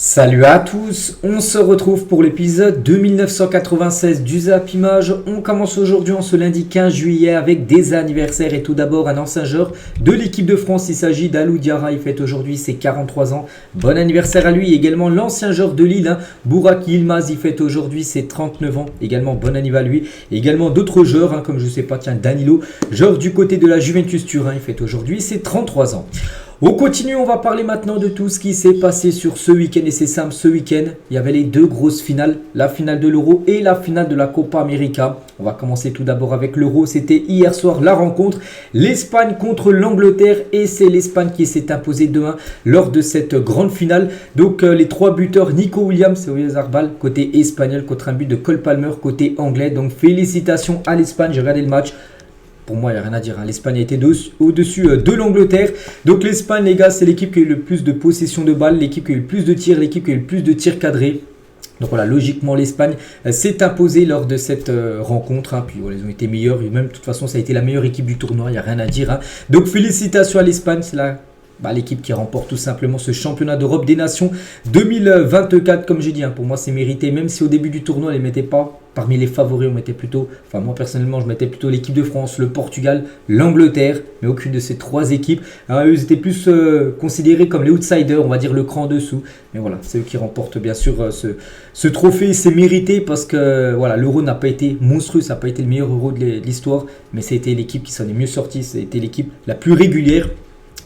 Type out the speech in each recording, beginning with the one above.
Salut à tous, on se retrouve pour l'épisode 2996 du Zap Image. On commence aujourd'hui en ce lundi 15 juillet avec des anniversaires et tout d'abord un ancien joueur de l'équipe de France. Il s'agit d'Alou Diarra, il fête aujourd'hui ses 43 ans. Bon anniversaire à lui. Également l'ancien joueur de Lille, Burak Yilmaz, il fête aujourd'hui ses 39 ans. Également bon anniversaire à lui. Et également d'autres joueurs, comme je sais pas, tiens Danilo, joueur du côté de la Juventus Turin, il fête aujourd'hui ses 33 ans. On continue, on va parler maintenant de tout ce qui s'est passé sur ce week-end et c'est simple, ce week-end, il y avait les deux grosses finales, la finale de l'Euro et la finale de la Copa América. On va commencer tout d'abord avec l'Euro, c'était hier soir la rencontre, l'Espagne contre l'Angleterre et c'est l'Espagne qui s'est imposée 2-1 lors de cette grande finale. Donc les trois buteurs, Nico Williams et Oyarzabal côté espagnol contre un but de Cole Palmer côté anglais. Donc félicitations à l'Espagne, j'ai regardé le match. Pour moi, il n'y a rien à dire. L'Espagne était au-dessus de l'Angleterre. Donc l'Espagne, les gars, c'est l'équipe qui a eu le plus de possession de balles, l'équipe qui a eu le plus de tirs, l'équipe qui a eu le plus de tirs cadrés. Donc voilà, logiquement, l'Espagne s'est imposée lors de cette rencontre. Puis voilà, ils ont été meilleurs. Et même, de toute façon, ça a été la meilleure équipe du tournoi. Il n'y a rien à dire. Donc félicitations à l'Espagne. C'est l'équipe qui remporte tout simplement ce championnat d'Europe des Nations 2024. Comme j'ai dit, pour moi, c'est mérité. Même si au début du tournoi, on ne les mettait pas parmi les favoris, on mettait plutôt, moi personnellement, je mettais plutôt l'équipe de France, le Portugal, l'Angleterre, mais aucune de ces trois équipes. Eux, ils étaient plus considérés comme les outsiders, on va dire le cran en dessous. Mais voilà, c'est eux qui remportent bien sûr ce trophée. C'est mérité parce que voilà, l'Euro n'a pas été monstrueux, ça n'a pas été le meilleur Euro de l'histoire, mais c'était l'équipe qui s'en est mieux sortie, c'était l'équipe la plus régulière.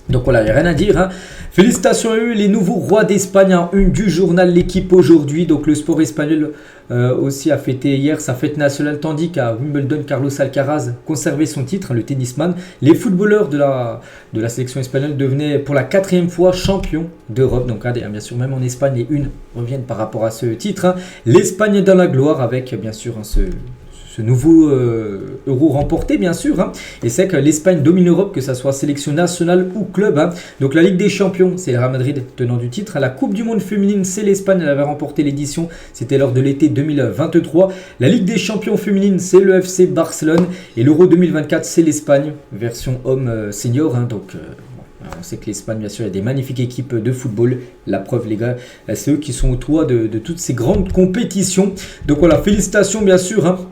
Donc voilà, il n'y a rien à dire. Félicitations à eux, les nouveaux rois d'Espagne en une du journal L'équipe aujourd'hui. Donc le sport espagnol aussi a fêté hier sa fête nationale, tandis qu'à Wimbledon, Carlos Alcaraz conservait son titre, le tennisman. Les footballeurs de la sélection espagnole devenaient pour la 4e fois champions d'Europe. Donc bien sûr, même en Espagne, les unes reviennent par rapport à ce titre. L'Espagne est dans la gloire avec bien sûr ce nouveau Euro remporté bien sûr. Et c'est que l'Espagne domine l'Europe, que ce soit sélection nationale ou club. Donc la Ligue des Champions, c'est le Real Madrid tenant du titre. La Coupe du Monde féminine, c'est l'Espagne, elle avait remporté l'édition, c'était lors de l'été 2023. La Ligue des Champions féminine, c'est le FC Barcelone. Et l'Euro 2024, c'est l'Espagne, version homme senior. Donc on sait que l'Espagne, bien sûr, il y a des magnifiques équipes de football. La preuve, les gars, c'est eux qui sont au toit de toutes ces grandes compétitions. Donc voilà, félicitations bien sûr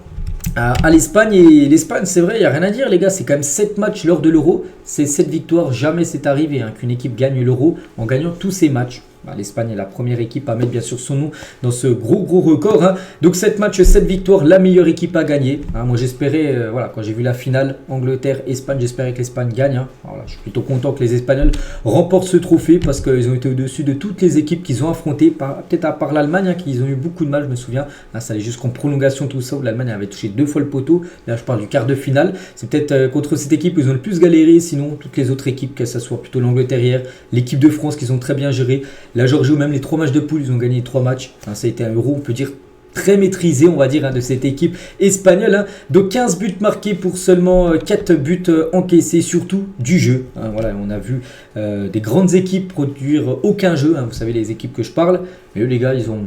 à l'Espagne. Et l'Espagne, c'est vrai, il n'y a rien à dire les gars, c'est quand même 7 matchs lors de l'Euro, c'est 7 victoires, jamais c'est arrivé qu'une équipe gagne l'Euro en gagnant tous ses matchs. L'Espagne est la première équipe à mettre bien sûr son nom dans ce gros record. Donc 7 matchs, 7 victoires, la meilleure équipe à gagner. Moi j'espérais, quand j'ai vu la finale Angleterre-Espagne, j'espérais que l'Espagne gagne. Je suis plutôt content que les Espagnols remportent ce trophée parce qu'ils ont été au-dessus de toutes les équipes qu'ils ont affrontées. Peut-être à part l'Allemagne, qu'ils ont eu beaucoup de mal, je me souviens. Ça allait jusqu'en prolongation tout ça, où l'Allemagne avait touché 2 fois le poteau. Là je parle du quart de finale. C'est peut-être contre cette équipe où ils ont le plus galéré. Sinon toutes les autres équipes, que ce soit plutôt l'Angleterre hier, l'équipe de France qu'ils ont très bien géré, la Géorgie ou même les 3 matchs de poule, ils ont gagné 3 matchs. Ça a été un Euro, on peut dire, très maîtrisé, on va dire, de cette équipe espagnole. Donc 15 buts marqués pour seulement 4 buts encaissés, surtout du jeu. On a vu des grandes équipes produire aucun jeu. Vous savez, les équipes que je parle. Mais eux, les gars, ils ont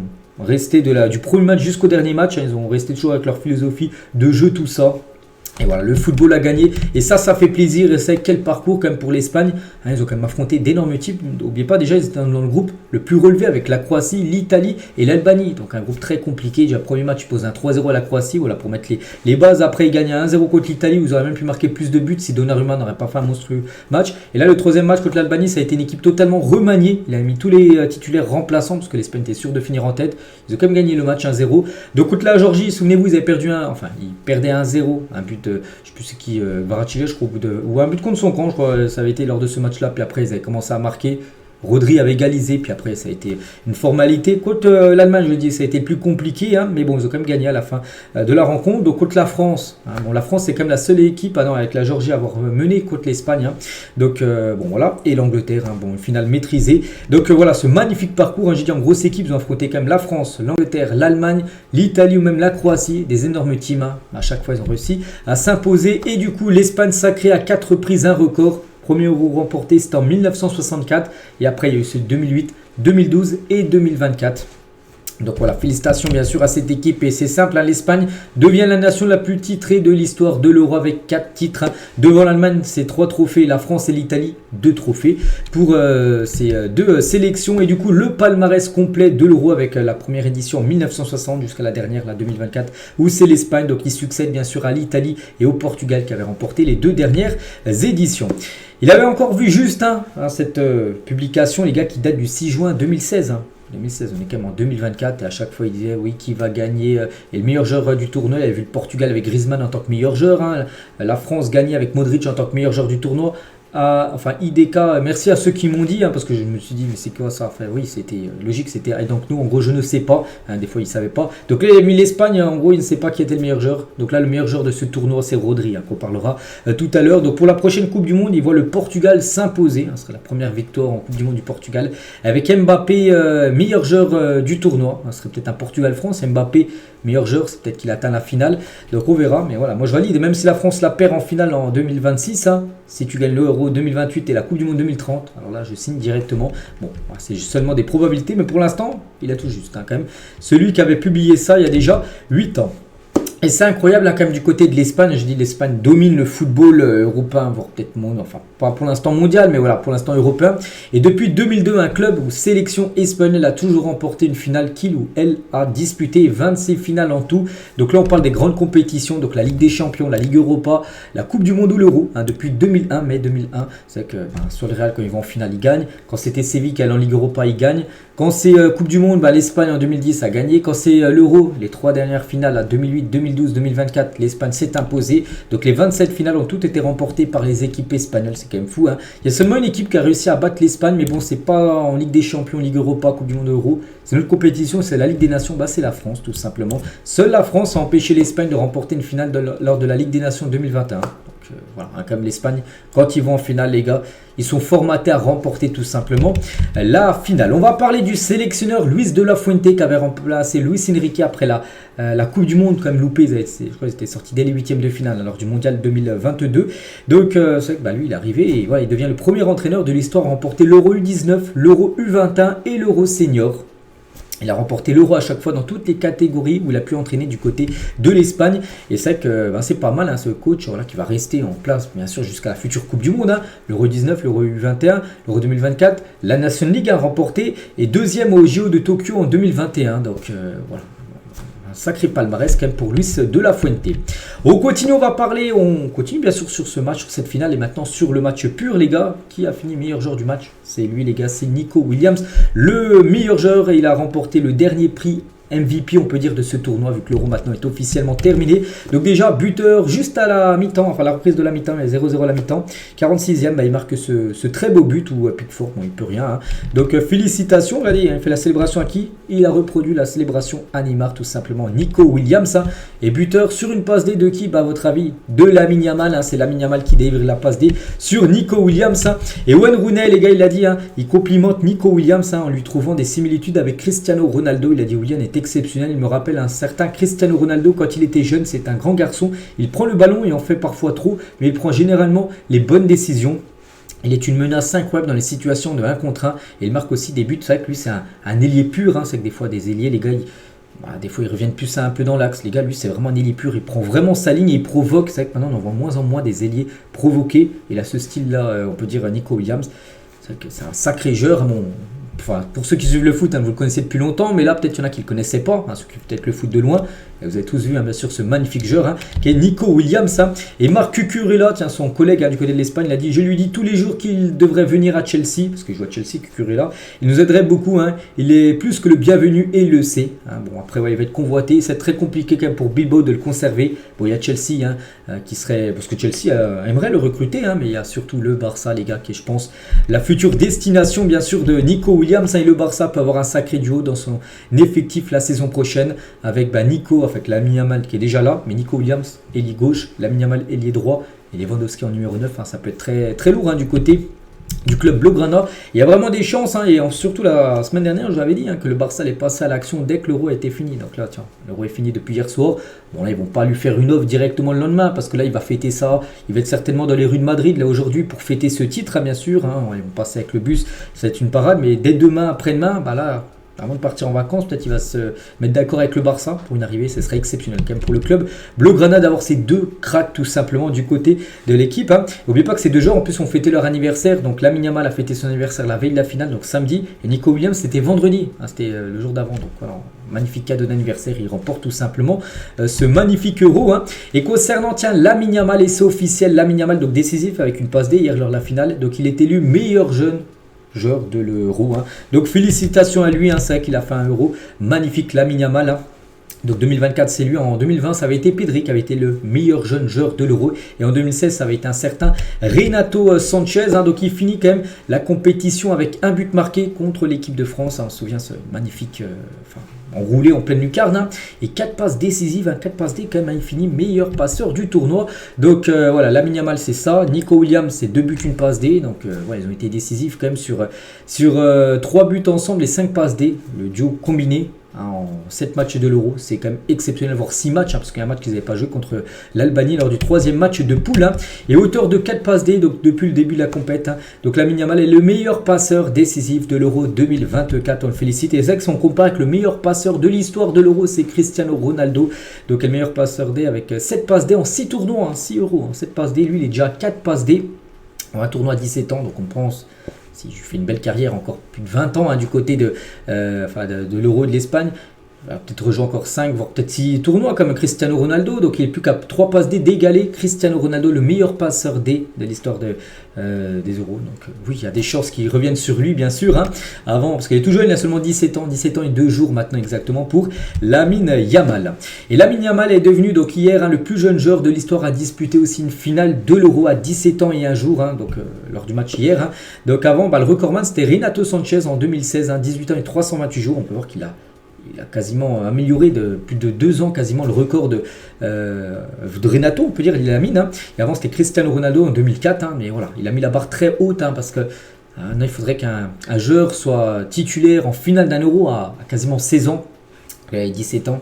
resté du premier match jusqu'au dernier match. Ils ont resté toujours avec leur philosophie de jeu, tout ça. Et voilà, le football a gagné et ça fait plaisir. Et c'est quel parcours quand même pour l'Espagne. Ils ont quand même affronté d'énormes types. N'oubliez pas, déjà ils étaient dans le groupe le plus relevé avec la Croatie, l'Italie et l'Albanie. Donc un groupe très compliqué. Déjà premier match, ils posent un 3-0 à la Croatie, pour mettre les bases. Après ils gagnent 1-0 contre l'Italie. Vous aurez même pu marquer plus de buts si Donnarumma n'aurait pas fait un monstrueux match. Et là le troisième match contre l'Albanie, ça a été une équipe totalement remaniée. Il a mis tous les titulaires remplaçants parce que l'Espagne était sûre de finir en tête. Ils ont quand même gagné le match 1-0. Donc contre la Géorgie, souvenez-vous, ils avaient perdu ils perdaient 1-0, un but je sais plus c'est qui, Varachile, je crois, ou un but contre son camp, je crois, ça avait été lors de ce match-là. Puis après, ils avaient commencé à marquer. Rodri avait égalisé, puis après, ça a été une formalité. Contre l'Allemagne, je dis, ça a été plus compliqué, mais bon, ils ont quand même gagné à la fin de la rencontre. Donc contre la France, la France, c'est quand même la seule équipe, avec la Géorgie, à avoir mené contre l'Espagne. Donc voilà, et l'Angleterre, une finale maîtrisée. Donc voilà, ce magnifique parcours, j'ai dit en grosse équipe, ils ont affronté quand même la France, l'Angleterre, l'Allemagne, l'Italie ou même la Croatie, des énormes teams. À chaque fois, ils ont réussi à s'imposer. Et du coup, l'Espagne sacrée à 4 reprises un record. Premier Euro remporté, c'était en 1964. Et après, il y a eu ceux de 2008, 2012 et 2024. Donc voilà, félicitations bien sûr à cette équipe et c'est simple, hein, l'Espagne devient la nation la plus titrée de l'histoire de l'Euro avec 4 titres. Hein. Devant l'Allemagne, c'est 3 trophées, la France et l'Italie, 2 trophées pour ces 2 sélections. Et du coup, le palmarès complet de l'Euro avec la première édition en 1960 jusqu'à la dernière, la 2024, où c'est l'Espagne donc qui succède bien sûr à l'Italie et au Portugal qui avaient remporté les 2 dernières éditions. Il avait encore vu juste cette publication, les gars, qui date du 6 juin 2016. 2016, on est quand même en 2024 et à chaque fois il disait oui qui va gagner et le meilleur joueur du tournoi. Il avait vu le Portugal avec Griezmann en tant que meilleur joueur, hein. La France gagner avec Modric en tant que meilleur joueur du tournoi. Enfin IDK, merci à ceux qui m'ont dit, hein, parce que je me suis dit mais c'est quoi ça, enfin oui c'était logique, c'était et donc nous en gros je ne sais pas, hein, des fois ils ne savaient pas, donc là il a mis l'Espagne, en gros il ne sait pas qui était le meilleur joueur, donc là le meilleur joueur de ce tournoi c'est Rodri, hein, qu'on parlera tout à l'heure. Donc pour la prochaine Coupe du Monde il voit le Portugal s'imposer, hein, ce serait la première victoire en Coupe du Monde du Portugal, avec Mbappé meilleur joueur du tournoi, hein, ce serait peut-être un Portugal-France, Mbappé meilleur joueur, c'est peut-être qu'il atteint la finale, donc on verra, mais voilà, moi je valide, même si la France la perd en finale en 2026, hein, si tu gagnes l'Euro 2028 et la Coupe du Monde 2030, alors là je signe directement. Bon, c'est seulement des probabilités, mais pour l'instant, il a tout juste, hein, quand même. Celui qui avait publié ça il y a déjà 8 ans. Et c'est incroyable, hein, quand même, du côté de l'Espagne. Je dis l'Espagne domine le football européen, voire peut-être mondial, enfin pas pour l'instant mondial, mais voilà, pour l'instant européen. Et depuis 2002, un club ou sélection espagnole a toujours remporté une finale qu'il ou elle a disputé 26 finales en tout. Donc là, on parle des grandes compétitions, donc la Ligue des Champions, la Ligue Europa, la Coupe du Monde ou l'Euro, hein, depuis 2001, mai 2001. C'est que sur le Real, quand ils vont en finale, ils gagnent. Quand c'était Séville qui allait en Ligue Europa, ils gagnent. Quand c'est Coupe du Monde, l'Espagne en 2010 a gagné. Quand c'est l'Euro, les 3 dernières finales, à 2008, 2012, 2024, l'Espagne s'est imposée. Donc les 27 finales ont toutes été remportées par les équipes espagnoles. C'est quand même fou, hein. Il y a seulement une équipe qui a réussi à battre l'Espagne, mais bon, c'est pas en Ligue des Champions, Ligue Europa, Coupe du Monde, Euro. C'est notre compétition, c'est la Ligue des Nations. C'est la France, tout simplement. Seule la France a empêché l'Espagne de remporter une finale lors de la Ligue des Nations 2021. Voilà, hein, comme l'Espagne, quand ils vont en finale, les gars, ils sont formatés à remporter tout simplement la finale. On va parler du sélectionneur Luis de la Fuente qui avait remplacé Luis Enrique après la Coupe du Monde, quand même loupé. Je crois qu'ils étaient sortis dès les 8e de finale lors du Mondial 2022. Donc, c'est vrai que lui, il est arrivé et voilà, il devient le premier entraîneur de l'histoire à remporter l'Euro U19, l'Euro U21 et l'Euro Senior. Il a remporté l'Euro à chaque fois dans toutes les catégories où il a pu entraîner du côté de l'Espagne. Et c'est que c'est pas mal, hein, ce coach voilà, qui va rester en place bien sûr jusqu'à la future Coupe du Monde. Hein, l'Euro 19, l'Euro U21, l'Euro 2024. La Nation League a remporté et 2e au JO de Tokyo en 2021. Donc voilà. Sacré palmarès quand même pour Luis de la Fuente. On continue bien sûr sur ce match, sur cette finale et maintenant sur le match pur, les gars. Qui a fini meilleur joueur du match? C'est lui, les gars, c'est Nico Williams, le meilleur joueur, et il a remporté le dernier prix MVP, on peut dire, de ce tournoi, vu que l'Euro maintenant est officiellement terminé. Donc déjà, buteur juste à la mi-temps, enfin la reprise de la mi-temps, il y a 0-0 à la mi-temps. 46e, il marque ce très beau but où Pickford, bon, il peut rien. Hein. Donc félicitations, regardez, il fait la célébration à qui? Il a reproduit la célébration à Neymar, tout simplement. Nico Williams, hein, et buteur sur une passe D de qui? À votre avis, de Lamine Yamal, hein, c'est Lamine Yamal qui délivre la passe D sur Nico Williams. Hein. Et Wayne Rooney, les gars, il a dit, hein, il complimente Nico Williams, hein, en lui trouvant des similitudes avec Cristiano Ronaldo. Il a dit, William est exceptionnel, il me rappelle un certain Cristiano Ronaldo quand il était jeune, c'est un grand garçon, il prend le ballon et en fait parfois trop, mais il prend généralement les bonnes décisions. Il est une menace incroyable dans les situations de 1 contre 1 et il marque aussi des buts. C'est vrai que lui c'est un ailier pur, hein. C'est que des fois des ailiers, les gars, des fois ils reviennent plus un peu dans l'axe. Les gars, lui c'est vraiment un ailier pur, il prend vraiment sa ligne et il provoque. C'est vrai que maintenant on en voit moins en moins des ailiers provoqués. Il a ce style là, on peut dire Nico Williams. C'est vrai que c'est un sacré joueur. Enfin, pour ceux qui suivent le foot, hein, vous le connaissez depuis longtemps, mais là peut-être il y en a qui ne le connaissaient pas, hein, ceux qui peut-être le foot de loin. Et vous avez tous vu, hein, bien sûr, ce magnifique joueur, hein, qui est Nico Williams. Hein. Et Marc Cucurella, tiens, son collègue, hein, du côté de l'Espagne, il a dit: je lui dis tous les jours qu'il devrait venir à Chelsea, parce qu'il joue à Chelsea, Cucurella. Il nous aiderait beaucoup, hein. Il est plus que le bienvenu et il le sait. Hein. Bon, après, ouais, il va être convoité. C'est très compliqué quand même pour Bilbao de le conserver. Bon, il y a Chelsea, hein, qui serait, parce que Chelsea aimerait le recruter, hein, mais il y a surtout le Barça, les gars, qui est, je pense, la future destination, bien sûr, de Nico Williams. Hein, et le Barça peut avoir un sacré duo dans son effectif la saison prochaine, avec Nico, avec Lamine Yamal qui est déjà là, mais Nico Williams, ailier gauche, Lamine Yamal, ailier droit, et Lewandowski en numéro 9. Hein, ça peut être très, très lourd, hein, du côté du club Blaugrana. Il y a vraiment des chances, hein, et surtout la semaine dernière, je l'avais dit, hein, que le Barça allait passer à l'action dès que l'Euro était fini. Donc là, tiens, l'Euro est fini depuis hier soir. Bon, là, ils vont pas lui faire une offre directement le lendemain, parce que là, il va fêter ça. Il va être certainement dans les rues de Madrid, là, aujourd'hui, pour fêter ce titre, hein, bien sûr. Hein. Ils vont passer avec le bus, ça va être une parade, mais dès demain, après-demain, là, avant de partir en vacances, peut-être il va se mettre d'accord avec le Barça pour une arrivée, ce serait exceptionnel quand même pour le club Blaugrana d'avoir ces deux cracks tout simplement du côté de l'équipe. N'oubliez pas que ces deux joueurs en plus ont fêté leur anniversaire, donc Lamine Yamal a fêté son anniversaire la veille de la finale, donc samedi, et Nico Williams c'était vendredi, c'était le jour d'avant, donc voilà, magnifique cadeau d'anniversaire, il remporte tout simplement ce magnifique euro. Et concernant Lamine Yamal, et c'est officiel, Lamine Yamal donc décisif avec une passe D hier lors de la finale, donc il est élu meilleur jeune joueur de l'euro. Donc félicitations à lui, c'est vrai qu'il a fait un euro magnifique, Lamine Yamal. Donc 2024 c'est lui, en 2020 ça avait été Pedri qui avait été le meilleur jeune joueur de l'euro, et en 2016 ça avait été un certain Renato Sanchez. Donc il finit quand même la compétition avec un but marqué contre l'équipe de France, on se souvient ce magnifique enroulé en pleine lucarne, et 4 passes décisives, 4 passes D quand même, il finit meilleur passeur du tournoi. Donc voilà, Lamine Yamal c'est ça, Nico Williams c'est 2 buts, une passe D, donc ils ont été décisifs quand même sur 3 buts ensemble et 5 passes D, le duo combiné. En 7 matchs de l'Euro, c'est quand même exceptionnel, voire 6 matchs, parce qu'il y a un match qu'ils n'avaient pas joué contre l'Albanie lors du 3e match de poule. Et auteur de 4 passes D donc depuis le début de la compète. Donc Lamine Yamal est le meilleur passeur décisif de l'Euro 2024, on le félicite. Et c'est vrai que si on compare avec le meilleur passeur de l'histoire de l'Euro, c'est Cristiano Ronaldo. Donc le meilleur passeur D avec 7 passes D en 6 tournois, 6 euros, 7 passes D. Lui il est déjà à 4 passes D en un tournoi à 17 ans, donc on pense... Si je fais une belle carrière, encore plus de 20 ans du côté de l'Euro de l'Espagne, peut-être rejoint encore 5, voire peut-être 6 tournois comme Cristiano Ronaldo. Donc il n'est plus qu'à 3 passes D d'égaler Cristiano Ronaldo, le meilleur passeur D de l'histoire des Euros. Donc oui, il y a des chances qui reviennent sur lui bien sûr. Avant, parce qu'il est tout jeune, il a seulement 17 ans et 2 jours maintenant exactement pour Lamine Yamal. Et Lamine Yamal est devenu donc hier le plus jeune joueur de l'histoire à disputer aussi une finale de l'Euro à 17 ans et 1 jour, donc lors du match hier. Donc avant, le recordman c'était Renato Sanchez en 2016, 18 ans et 328 jours. On peut voir qu'il a quasiment amélioré de plus de 2 ans quasiment le record de Renato, on peut dire, il a mis. Et avant c'était Cristiano Ronaldo en 2004, mais voilà, il a mis la barre très haute, parce que il faudrait qu'un joueur soit titulaire en finale d'un euro à quasiment 16 ans, il a 17 ans.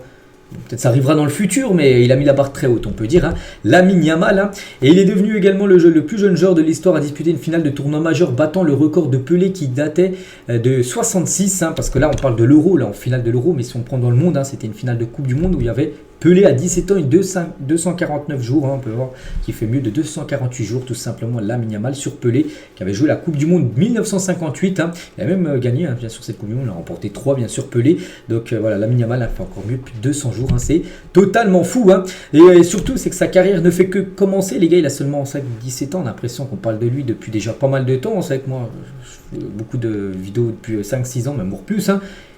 Peut-être ça arrivera dans le futur, mais il a mis la barre très haute, on peut dire. Lamine Yamal, et il est devenu également le plus jeune joueur de l'histoire à disputer une finale de tournoi majeur, battant le record de Pelé qui datait de 66, parce que là on parle de l'Euro, là en finale de l'Euro, mais si on prend dans le monde, c'était une finale de Coupe du Monde où il y avait Pelé à 17 ans et 249 jours, on peut voir qu'il fait mieux de 248 jours tout simplement Lamine Yamal sur Pelé qui avait joué la Coupe du Monde 1958. Il a même gagné bien sûr cette Coupe du Monde, il a remporté 3 bien sûr Pelé. Donc voilà, Lamine Yamal a fait encore mieux, plus de 200 jours, c'est totalement fou. Et surtout c'est que sa carrière ne fait que commencer, les gars, il a seulement 17 ans, on a l'impression qu'on parle de lui depuis déjà pas mal de temps. On sait que moi je fais beaucoup de vidéos depuis 5-6 ans, même voire plus.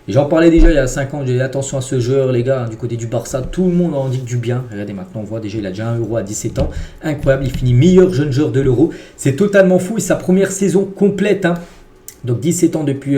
Et j'en parlais déjà il y a 5 ans, j'ai dit attention à ce joueur les gars, du côté du Barça, tout le monde en dit que du bien. Regardez maintenant, on voit déjà il a déjà 1 euro à 17 ans, incroyable, il finit meilleur jeune joueur de l'Euro, c'est totalement fou, et sa première saison complète, donc 17 ans depuis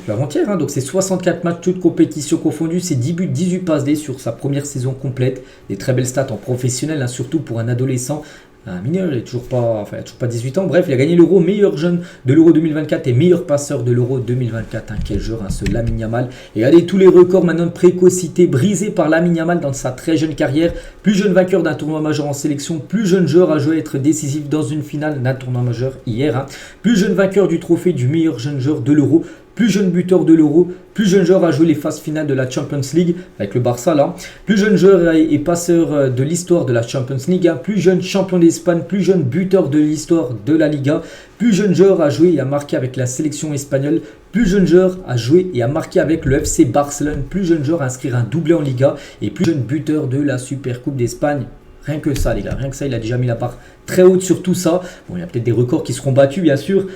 avant-hier, donc c'est 64 matchs, toutes compétitions confondues, c'est 10 buts, 18 passes D sur sa première saison complète, des très belles stats en professionnel, surtout pour un adolescent. Un mineur, il n'a toujours pas 18 ans. Bref, il a gagné l'Euro, meilleur jeune de l'Euro 2024 et meilleur passeur de l'Euro 2024. Quel joueur, ce Lamine Yamal. Et regardez tous les records maintenant de précocité brisés par Lamine Yamal dans sa très jeune carrière. Plus jeune vainqueur d'un tournoi majeur en sélection, plus jeune joueur à jouer, être décisif dans une finale d'un tournoi majeur hier. Plus jeune vainqueur du trophée du meilleur jeune joueur de l'Euro. Plus jeune buteur de l'Euro, plus jeune joueur à jouer les phases finales de la Champions League avec le Barça là, plus jeune joueur et passeur de l'histoire de la Champions League, plus jeune champion d'Espagne, plus jeune buteur de l'histoire de la Liga, plus jeune joueur à jouer et à marquer avec la sélection espagnole, plus jeune joueur à jouer et à marquer avec le FC Barcelone, plus jeune joueur à inscrire un doublé en Liga et plus jeune buteur de la Super Coupe d'Espagne. Rien que ça les gars, rien que ça, il a déjà mis la barre très haute sur tout ça. Bon, il y a peut-être des records qui seront battus bien sûr.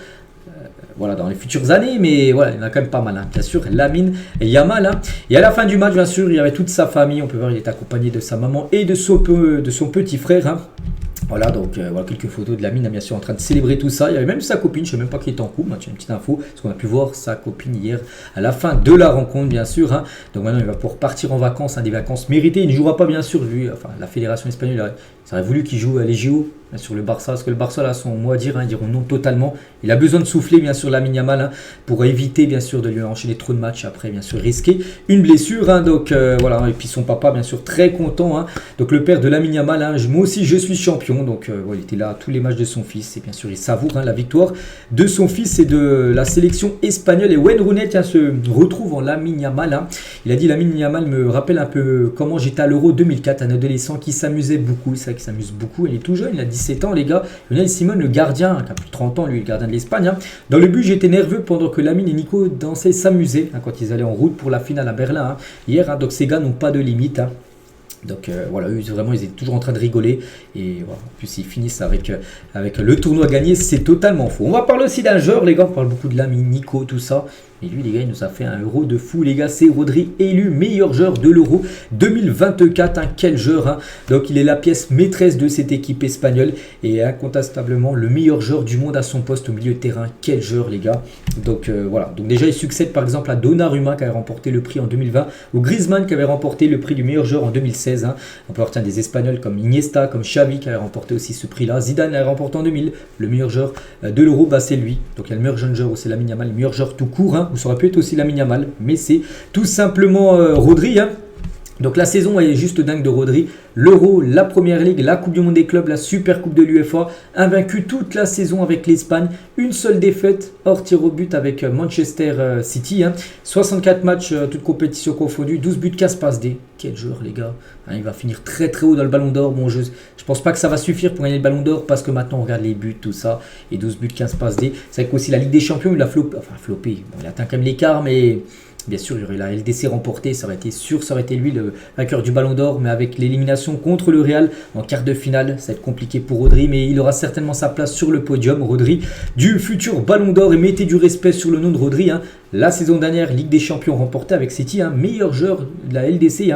Voilà, dans les futures années, mais voilà, il y en a quand même pas mal, bien sûr, Lamine Yamal. Et à la fin du match, bien sûr, il y avait toute sa famille, on peut voir, il est accompagné de sa maman et de son petit frère. Voilà, donc voilà quelques photos de Lamine, bien sûr, en train de célébrer tout ça. Il y avait même sa copine, je ne sais même pas qui est en couple, une petite info, parce qu'on a pu voir sa copine hier à la fin de la rencontre, bien sûr. Donc maintenant, il va pouvoir partir en vacances, des vacances méritées. Il ne jouera pas, bien sûr, vu, la fédération espagnole, Ça aurait voulu qu'il joue à les JO sur le Barça, parce que le Barça là, son mot à dire, ils diront non totalement. Il a besoin de souffler bien sûr Lamine Yamal pour éviter bien sûr de lui enchaîner trop de matchs après, bien sûr risquer une blessure. Donc voilà, et puis son papa bien sûr très content. Donc le père de Lamine Yamal, moi aussi je suis champion. Donc il était là à tous les matchs de son fils et bien sûr il savoure la victoire de son fils et de la sélection espagnole. Et Wayne Rooney se retrouve en Lamine Yamal. Il a dit Lamine Yamal me rappelle un peu comment j'étais à l'Euro 2004, un adolescent qui s'amusait beaucoup. C'est vrai qu'il s'amuse beaucoup, il est tout jeune, il a 17 ans les gars. Lionel Simon, le gardien, qui a plus de 30 ans, lui, le gardien de l'Espagne. Dans le but, j'étais nerveux pendant que Lamine et Nico dansaient, s'amusaient quand ils allaient en route pour la finale à Berlin hier. Donc ces gars n'ont pas de limite. Donc voilà, eux vraiment ils étaient toujours en train de rigoler et voilà, en plus ils finissent avec le tournoi gagné, c'est totalement faux. On va parler aussi d'un joueur les gars, on parle beaucoup de Lamine, Nico, tout ça. Et lui les gars il nous a fait un euro de fou les gars, c'est Rodri élu meilleur joueur de l'euro 2024, quel joueur Donc il est la pièce maîtresse de cette équipe espagnole et incontestablement le meilleur joueur du monde à son poste au milieu de terrain, quel joueur les gars. Donc voilà, donc déjà il succède par exemple à Donnarumma qui avait remporté le prix en 2020, ou Griezmann qui avait remporté le prix du meilleur joueur en 2016. On peut retenir des Espagnols comme Iniesta, comme Xavi qui avait remporté aussi ce prix là. Zidane l'a remporté en 2000, le meilleur joueur de l'euro, c'est lui. Donc il y a le meilleur jeune joueur, c'est Lamine Yamal, le meilleur joueur tout court, ou ça aurait pu être aussi Lamine Yamal, mais c'est tout simplement Rodri. Donc la saison est juste dingue de Rodri. L'Euro, la Première Ligue, la Coupe du Monde des clubs, la Super Coupe de l'UEFA. Invaincu toute la saison avec l'Espagne. Une seule défaite hors tir au but avec Manchester City. 64 matchs, toutes compétitions confondues. 12 buts, 15 passes D. Quel joueur les gars. Il va finir très très haut dans le Ballon d'Or. Bon, je pense pas que ça va suffire pour gagner le Ballon d'Or parce que maintenant on regarde les buts, tout ça. Et 12 buts, 15 passes D. C'est vrai qu'aussi la Ligue des Champions, il a floppé. Enfin floppé. Bon, il atteint quand même l'écart, mais... Bien sûr, il y aurait la LDC remportée, ça aurait été sûr, ça aurait été lui le vainqueur du Ballon d'Or, mais avec l'élimination contre le Real en quart de finale, ça va être compliqué pour Rodri, mais il aura certainement sa place sur le podium, Rodri, du futur Ballon d'Or, et mettez du respect sur le nom de Rodri. La saison dernière, Ligue des Champions remportée avec City, meilleur joueur de la LDC.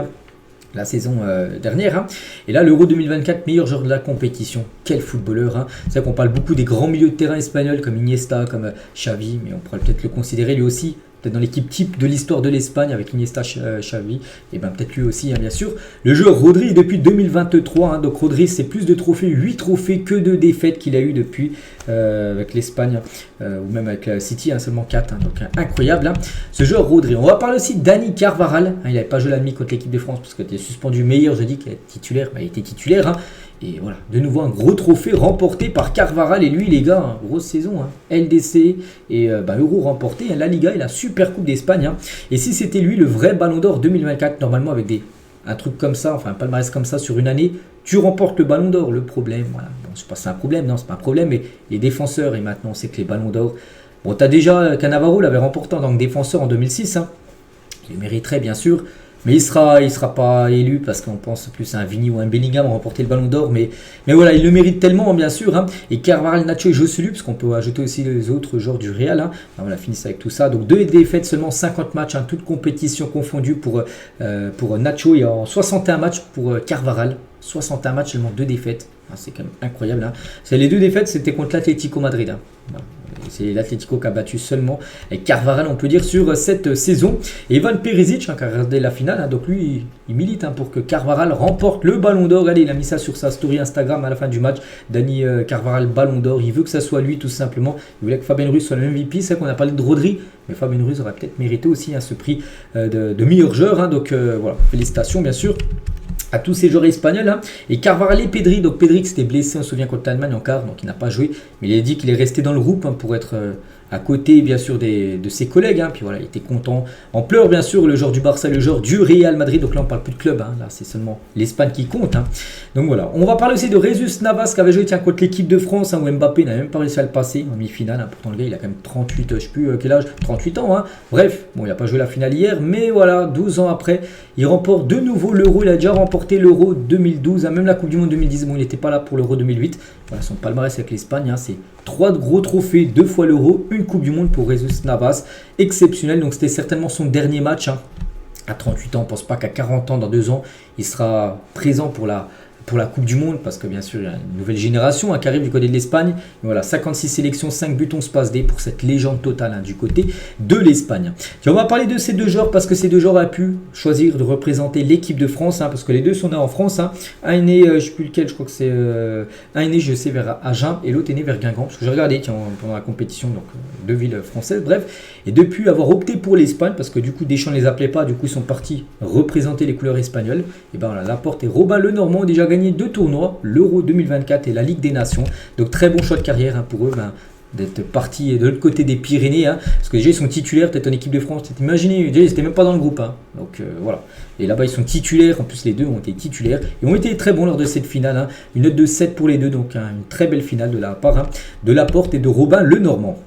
La saison dernière. Et là, l'Euro 2024, meilleur joueur de la compétition. Quel footballeur. C'est vrai qu'on parle beaucoup des grands milieux de terrain espagnols comme Iniesta, comme Xavi, mais on pourrait peut-être le considérer lui aussi peut-être dans l'équipe type de l'histoire de l'Espagne avec Iniesta, Xavi, et bien peut-être lui aussi, bien sûr. Le joueur Rodri depuis 2023, donc Rodri c'est plus de trophées, 8 trophées que de défaites qu'il a eu depuis avec l'Espagne, ou même avec City, seulement 4, donc incroyable. Ce joueur Rodri. On va parler aussi de Dani Carvajal, il n'avait pas joué la demi contre l'équipe de France parce qu'il était suspendu meilleur jeudi, qu'il était titulaire, il était titulaire. Et voilà, de nouveau un gros trophée remporté par Carvajal. Et lui les gars, grosse saison, LDC et Euro remporté, la Liga et la Super Coupe d'Espagne. Et si c'était lui le vrai Ballon d'Or 2024, normalement avec un truc comme ça, enfin un palmarès comme ça sur une année, tu remportes le Ballon d'Or. Le problème, voilà, bon, je sais pas si c'est un problème, non c'est pas un problème, mais les défenseurs, et maintenant on sait que les Ballons d'Or, bon t'as déjà Cannavaro l'avait remporté en tant que défenseur en 2006, il le mériterait bien sûr. Mais il sera pas élu parce qu'on pense plus à un Vini ou un Bellingham remporter le Ballon d'Or. Mais voilà, il le mérite tellement, bien sûr. Et Carvajal, Nacho et Joselu, parce qu'on peut ajouter aussi les autres joueurs du Real. Voilà, finissent avec tout ça. Donc 2 défaites, seulement 50 matchs, toutes compétitions confondues pour Nacho et en 61 matchs pour Carvajal. 61 matchs, seulement 2 défaites. C'est quand même incroyable. Les 2 défaites, c'était contre l'Atlético Madrid. Voilà. C'est l'Atlético qui a battu seulement Carvajal, on peut dire, sur cette saison. Et Ivan Perisic, qui a regardé la finale, donc lui, il milite pour que Carvajal remporte le Ballon d'Or. Allez, il a mis ça sur sa story Instagram à la fin du match. Dani Carvajal, Ballon d'Or. Il veut que ça soit lui, tout simplement. Il voulait que Fabien Ruiz soit le MVP. C'est qu'on a parlé de Rodri, mais Fabien Ruiz aurait peut-être mérité aussi ce prix de meilleur joueur. Donc voilà, félicitations, bien sûr, à tous ces joueurs espagnols. Et Carvajal et Pedri, donc Pedri qui s'était blessé, on se souvient, contre l'Allemagne en quart, donc il n'a pas joué, mais il a dit qu'il est resté dans le groupe pour être à côté bien sûr de ses collègues, puis voilà, il était content, en pleurs bien sûr, le joueur du Barça, le joueur du Real Madrid, donc là on parle plus de club, là c'est seulement l'Espagne qui compte. Donc voilà, on va parler aussi de Jesus Navas qui avait joué contre l'équipe de France, où Mbappé n'a même pas réussi à le passer en demi-finale, pourtant le gars il a quand même 38, je ne sais plus quel âge, 38 ans, bref, bon il n'a pas joué la finale hier, mais voilà, 12 ans après, il remporte de nouveau l'Euro, il a déjà remporté l'Euro 2012, même la Coupe du Monde 2010, bon il n'était pas là pour l'Euro 2008, voilà son palmarès avec l'Espagne, c'est 3 gros trophées, 2 fois l'Euro, une Coupe du Monde pour Jesus Navas, exceptionnel, donc c'était certainement son dernier match, à 38 ans, on ne pense pas qu'à 40 ans, dans 2 ans, il sera présent pour pour la Coupe du Monde, parce que bien sûr il y a une nouvelle génération qui arrive du côté de l'Espagne. Et voilà, 56 sélections, 5 buts, 11 passes D pour cette légende totale du côté de l'Espagne. On va parler de ces deux joueurs parce que ces deux joueurs ont pu choisir de représenter l'équipe de France, parce que les deux sont nés en France. Un est né, je ne sais plus lequel, je crois que c'est un est né, je sais, vers Agen et l'autre est né vers Guingamp, parce que j'ai regardé pendant la compétition, donc deux villes françaises, bref. Et depuis avoir opté pour l'Espagne, parce que du coup Deschamps ne les appelait pas, du coup ils sont partis représenter les couleurs espagnoles, et ben voilà, Laporte et Robin Lenormand ont déjà gagné 2 tournois, l'Euro 2024 et la Ligue des Nations. Donc très bon choix de carrière pour eux, d'être partis de l'autre côté des Pyrénées, parce que déjà ils sont titulaires, peut-être en équipe de France, imaginez, déjà ils n'étaient même pas dans le groupe, donc voilà. Et là-bas ils sont titulaires, en plus les deux ont été titulaires, et ont été très bons lors de cette finale, une note de 7 pour les deux, donc une très belle finale de la part de Laporte et de Robin Lenormand.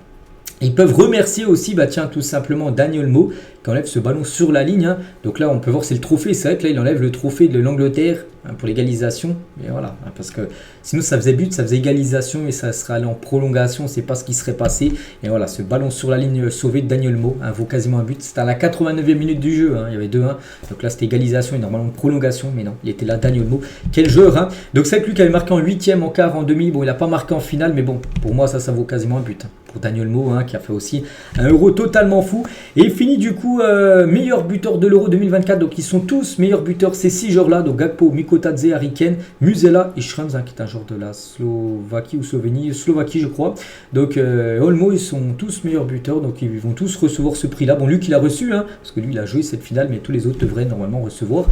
Ils peuvent remercier aussi, tout simplement Dani Olmo qui enlève ce ballon sur la ligne. Donc là, on peut voir c'est le trophée. C'est vrai que là, il enlève le trophée de l'Angleterre pour l'égalisation. Mais voilà, parce que sinon, ça faisait but, ça faisait égalisation et ça serait allé en prolongation. On ne sait pas ce qui serait passé. Et voilà, ce ballon sur la ligne sauvé de Dani Olmo vaut quasiment un but. C'était à la 89e minute du jeu. Il y avait 2-1. Donc là, c'était égalisation et normalement prolongation. Mais non, il était là, Dani Olmo. Quel joueur. Donc c'est lui qui avait marqué en 8e, en quart, en demi. Bon, il n'a pas marqué en finale. Mais bon, pour moi, ça vaut quasiment un but. Pour Dani Olmo, qui a fait aussi un Euro totalement fou. Et il finit du coup meilleur buteur de l'Euro 2024. Donc ils sont tous meilleurs buteurs, ces 6 joueurs-là. Donc Gakpo, Mikotadze, Harry Kane, Musiala et Schrems, qui est un joueur de la Slovaquie ou Slovaquie, je crois. Donc Olmo, ils sont tous meilleurs buteurs. Donc ils vont tous recevoir ce prix-là. Bon, lui qui l'a reçu, parce que lui il a joué cette finale, mais tous les autres devraient normalement recevoir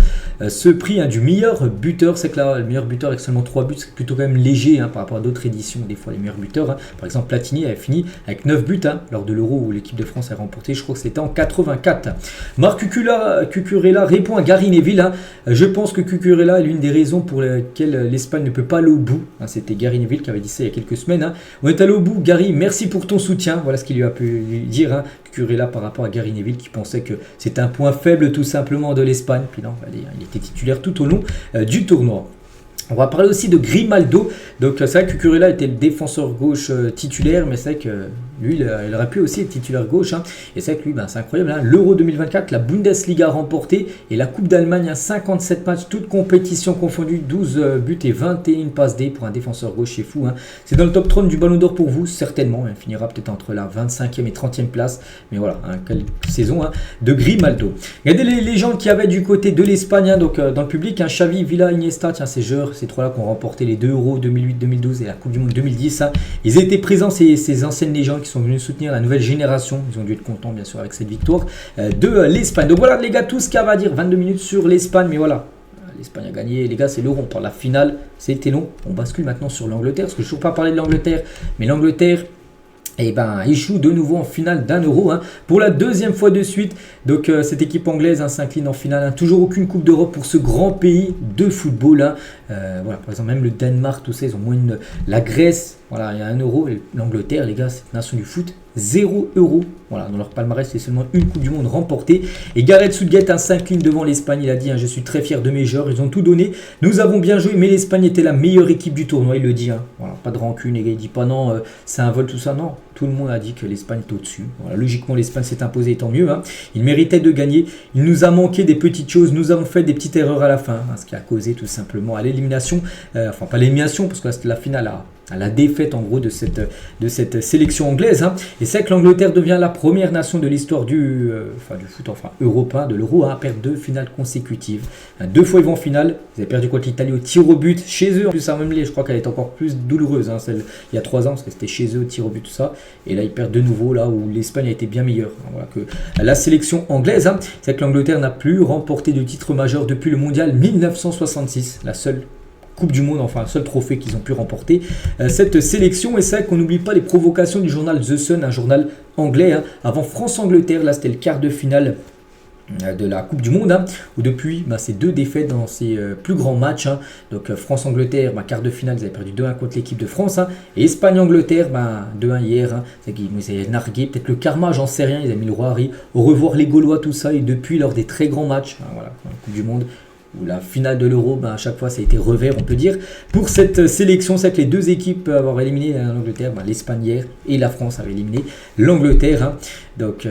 ce prix du meilleur buteur. C'est que là, le meilleur buteur avec seulement 3 buts, c'est plutôt quand même léger par rapport à d'autres éditions. Des fois, les meilleurs buteurs, par exemple, Platini avait fini avec 9 buts lors de l'Euro où l'équipe de France a remporté, je crois que c'était en 84. Marc Cucurella répond à Gary Neville. Je pense que Cucurella est l'une des raisons pour lesquelles l'Espagne ne peut pas aller au bout. C'était Gary Neville qui avait dit ça il y a quelques semaines. On est allé au bout, Gary, merci pour ton soutien. Voilà ce qu'il lui a pu lui dire, Cucurella, par rapport à Gary Neville qui pensait que c'était un point faible tout simplement de l'Espagne. Puis non, il était titulaire tout au long du tournoi. On va parler aussi de Grimaldo. Donc c'est vrai que Cucurella était le défenseur gauche titulaire, mais c'est vrai que lui, il aurait pu aussi être titulaire gauche. Et c'est vrai que lui, c'est incroyable. L'Euro 2024, la Bundesliga remportée et la Coupe d'Allemagne, 57 matchs, toutes compétitions confondues, 12 buts et 21 passes D pour un défenseur gauche, c'est fou. C'est dans le top 30 du Ballon d'Or pour vous, certainement. Il finira peut-être entre la 25e et 30e place. Mais voilà, quelle saison de Grimaldo. Regardez les légendes qu'il y avait du côté de l'Espagne, donc dans le public, Xavi, Villa, Iniesta, ces joueurs, ces trois-là qui ont remporté les 2 Euros 2008, 2012 et la Coupe du Monde 2010. Ils étaient présents, ces anciennes légendes qui sont venus soutenir la nouvelle génération. Ils ont dû être contents, bien sûr, avec cette victoire de l'Espagne. Donc voilà, les gars, tout ce qu'il y a à dire. 22 minutes sur l'Espagne, mais voilà. L'Espagne a gagné, les gars, c'est l'Euro. On parle de la finale, c'était long. On bascule maintenant sur l'Angleterre, parce que je ne veux pas parler de l'Angleterre, mais l'Angleterre échoue de nouveau en finale d'un Euro pour la 2e fois de suite. Donc cette équipe anglaise s'incline en finale. Toujours aucune Coupe d'Europe pour ce grand pays de football. Voilà, par exemple, même le Danemark, tout ça, ils ont moins la Grèce. Voilà, il y a 1 Euro. Et l'Angleterre, les gars, cette nation du foot, 0 Euro. Voilà, dans leur palmarès, c'est seulement une Coupe du Monde remportée. Et Gareth Southgate s'incline devant l'Espagne. Il a dit, je suis très fier de mes joueurs. Ils ont tout donné. Nous avons bien joué, mais l'Espagne était la meilleure équipe du tournoi. Il le dit. Voilà, pas de rancune. Les gars, il dit pas non, c'est un vol, tout ça. Non, tout le monde a dit que l'Espagne est au-dessus. Voilà, logiquement, l'Espagne s'est imposée, tant mieux. Il méritait de gagner. Il nous a manqué des petites choses. Nous avons fait des petites erreurs à la fin. Ce qui a causé tout simplement à l'élimination. Enfin, pas l'élimination, parce que c'était la finale à la défaite en gros de cette sélection anglaise. Et c'est que l'Angleterre devient la première nation de l'histoire du foot européen, de l'Euro, à perdre 2 finales consécutives. 2 fois ils vont en finale. Ils avaient perdu contre l'Italie au tir au but chez eux. En plus, je crois qu'elle est encore plus douloureuse, celle il y a 3 ans, parce que c'était chez eux au tir au but, tout ça. Et là, ils perdent de nouveau, là où l'Espagne a été bien meilleure. Voilà, que la sélection anglaise, c'est que l'Angleterre n'a plus remporté de titre majeur depuis le mondial 1966, la seule Coupe du Monde, enfin, seul trophée qu'ils ont pu remporter cette sélection. Et c'est vrai qu'on n'oublie pas les provocations du journal The Sun, un journal anglais, avant France-Angleterre. Là, c'était le quart de finale de la Coupe du Monde, où depuis ces 2 défaites dans ces plus grands matchs. Donc France-Angleterre, quart de finale, ils avaient perdu 2-1 contre l'équipe de France. Et Espagne-Angleterre, 2-1 hier. C'est qu'ils avaient nargué, peut-être le karma, j'en sais rien. Ils avaient mis le roi Harry. Au revoir les Gaulois, tout ça. Et depuis, lors des très grands matchs, voilà, Coupe du Monde, ou la finale de l'Euro, à chaque fois ça a été revers, on peut dire. Pour cette sélection, c'est que les deux équipes avoir éliminé l'Angleterre, l'Espagne hier et la France avaient éliminé l'Angleterre. Donc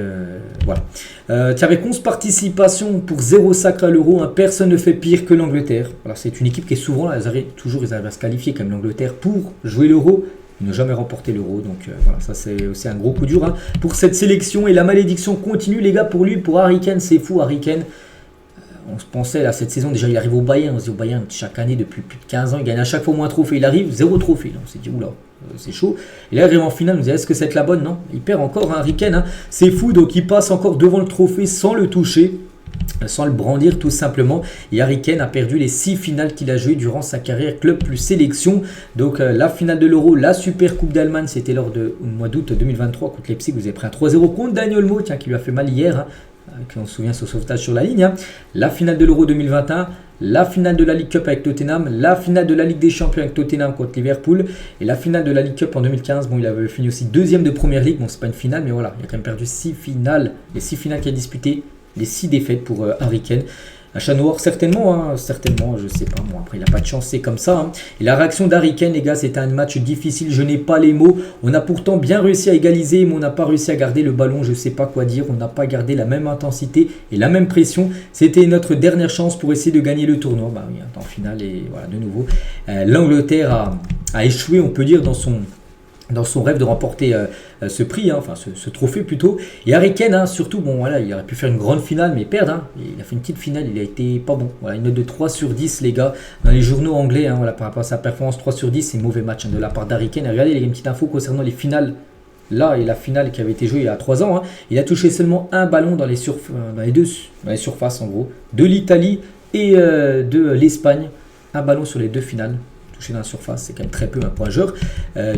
voilà. Tu avais 11 participations pour 0 sacre à l'Euro. Personne ne fait pire que l'Angleterre. Voilà, c'est une équipe qui est souvent là, ils arrivent à se qualifier comme l'Angleterre pour jouer l'Euro. Ils n'ont jamais remporté l'Euro, donc voilà, ça c'est aussi un gros coup dur pour cette sélection. Et la malédiction continue, les gars, pour Harry Kane, c'est fou, Harry Kane. On se pensait, là, cette saison, déjà, il arrive au Bayern. On se dit, au Bayern, chaque année, depuis plus de 15 ans, il gagne à chaque fois au moins un trophée. Il arrive, 0 trophée. Là, on s'est dit, oula, c'est chaud. Et là, il arrive en finale, on se dit, est-ce que c'est la bonne? Non, il perd encore, Harry Kane. C'est fou, donc il passe encore devant le trophée sans le toucher, sans le brandir tout simplement. Et Harry Kane a perdu les 6 finales qu'il a jouées durant sa carrière club plus sélection. Donc la finale de l'Euro, la Super Coupe d'Allemagne, c'était lors du mois d'août 2023 contre Leipzig. Vous avez pris un 3-0 contre Daniel Olmo, qui lui a fait mal hier. On se souvient son sauvetage sur la ligne. La finale de l'Euro 2021, la finale de la League Cup avec Tottenham, la finale de la Ligue des Champions avec Tottenham contre Liverpool et la finale de la League Cup en 2015. Bon, il avait fini aussi deuxième de Première Ligue. Bon, c'est pas une finale, mais voilà, il a quand même perdu 6 finales. Les 6 finales qu'il a disputées, les 6 défaites pour Harry Kane. Un chat noir, certainement, je sais pas. Bon, après, il n'a pas de chance, c'est comme ça. Et la réaction d'Harry Kane, les gars, c'était un match difficile. Je n'ai pas les mots. On a pourtant bien réussi à égaliser, mais on n'a pas réussi à garder le ballon. Je ne sais pas quoi dire. On n'a pas gardé la même intensité et la même pression. C'était notre dernière chance pour essayer de gagner le tournoi. Bah oui, en finale, et voilà, de nouveau. L'Angleterre a échoué, on peut dire, dans son rêve de remporter ce prix, ce trophée plutôt. Et Harry Kane, surtout, bon voilà, il aurait pu faire une grande finale, mais perdre. Il a fait une petite finale, il a été pas bon. Voilà, une note de 3 sur 10, les gars. Dans les journaux anglais, voilà, par rapport à sa performance, 3 sur 10, c'est mauvais match de la part d'Harry Kane. Regardez, il y a une petite info concernant les finales. Là, et la finale qui avait été jouée il y a 3 ans, il a touché seulement un ballon dans les surfaces, en gros, de l'Italie et de l'Espagne. Un ballon sur les 2 finales. Dans la surface, c'est quand même très peu pour un joueur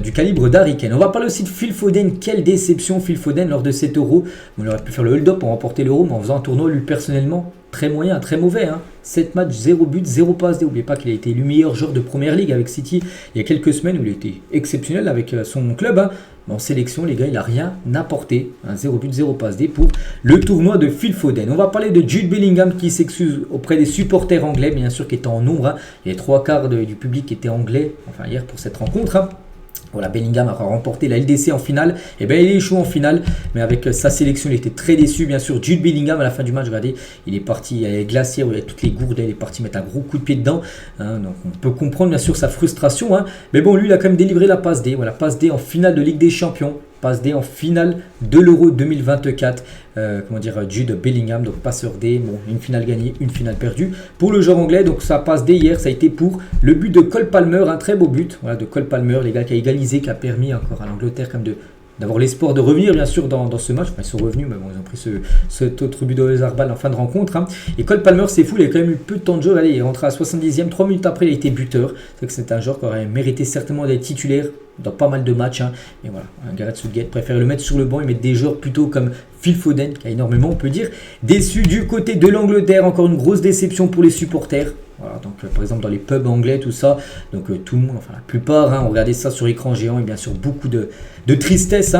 du calibre d'Harry Kane. On va parler aussi de Phil Foden. Quelle déception Phil Foden lors de cet Euro. On aurait pu faire le hold-up pour remporter l'Euro, mais en faisant un tournoi, lui personnellement, très moyen, très mauvais. 7 matchs, 0 but, 0 passe. N'oubliez pas qu'il a été le meilleur joueur de Première Ligue avec City il y a quelques semaines où il a été exceptionnel avec son club. Mais en sélection, les gars, il n'a rien apporté. 0 but, 0 passe D pour le tournoi de Phil Foden. On va parler de Jude Bellingham qui s'excuse auprès des supporters anglais, bien sûr, qui étaient en nombre. Il y a 3/4 du public qui était anglais, hier pour cette rencontre. Voilà, Bellingham a remporté la LDC en finale. Et bien, il échoue en finale, mais avec sa sélection, il était très déçu. Bien sûr, Jude Bellingham, à la fin du match, regardez, il est parti, il y a les glaciers, il y a toutes les gourdes, il est parti mettre un gros coup de pied dedans. Donc, on peut comprendre, bien sûr, sa frustration. Mais bon, lui, il a quand même délivré la passe D. Voilà, passe D en finale de Ligue des Champions. Passe D en finale de l'Euro 2024. Jude Bellingham, donc passeur D. Bon, une finale gagnée, une finale perdue. Pour le joueur anglais, donc sa passe D hier, ça a été pour le but de Cole Palmer. Un très beau but de Cole Palmer, les gars, qui a égalisé, qui a permis encore à l'Angleterre comme d'avoir l'espoir de revenir bien sûr dans ce match. Ils sont revenus, mais bon, ils ont pris cet autre but de Zarbal en fin de rencontre. Et Cole Palmer, c'est fou, il a quand même eu peu de temps de jeu. Allez, il est rentré à 70e, 3 minutes après, il a été buteur. C'est que c'est un joueur qui aurait mérité certainement d'être titulaire dans pas mal de matchs. Mais voilà, Gareth Southgate préfère le mettre sur le banc et mettre des joueurs plutôt comme Phil Foden, qui a énormément, on peut dire, déçu du côté de l'Angleterre. Encore une grosse déception pour les supporters. Voilà, donc par exemple dans les pubs anglais, tout ça, donc tout le monde, enfin la plupart, on regardait ça sur écran géant et bien sûr beaucoup de tristesse.